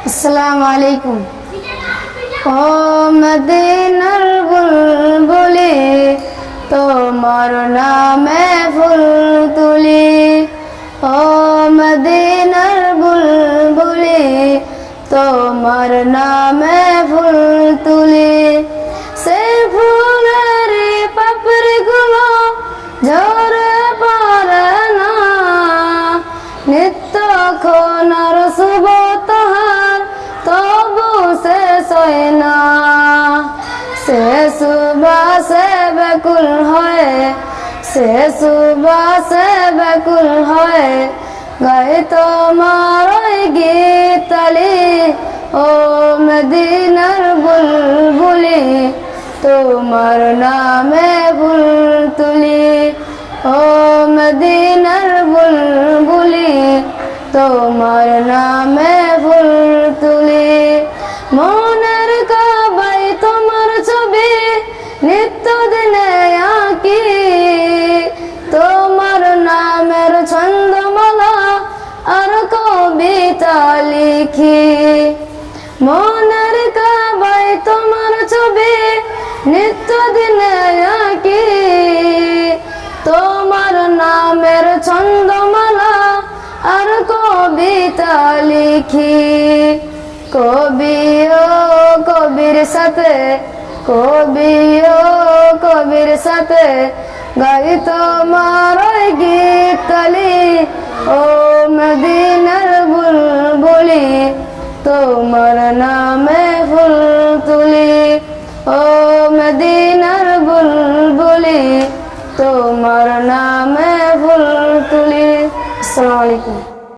আসসালামু আলাইকুম। ও মদিনার বুলবুলি, তোমার নামে ফুল তুলি। ও মদিনার বুলবুলি, তোমার নামে ফুল তুলি। সে ফুলের পাপড়িগুলো ঝরে পড়ে না, নিত্যক্ষণ আর শুভ তাহার তবু শেষ হয় না। সে সুবাসে ব্যাকুল হয়, সে সুবাসে ব্যাকুল হয়, গাই তোমার ওই গীতালি। ও মদিনার বুলবুলি, তোমার নামে ফুল তুলি। ও মদিনার বুলবুলি, তোমার নামে ফুল তুলি। মনের কাবাই তোমার ছবি নিত্য দিনে আঁকি, তোমার নামের ছন্দমালা আর কবিতা লিখি। মনের কাবাই তোমার ছবি নিত্য দিনে আঁকি, তোমার নামের ছন্দমালা আর কবিতা লিখি। কবি ও কবির সাথে, কবি ও কবির সাথে, গাই তোমার ওই গীতালি। ও মদিনার বুলবুলি, তোমার নামে ফুল তুলি। ও মদিনার বুলবুলি, তোমার নামে ফুল তুলি। আসসালামু আলাইকুম।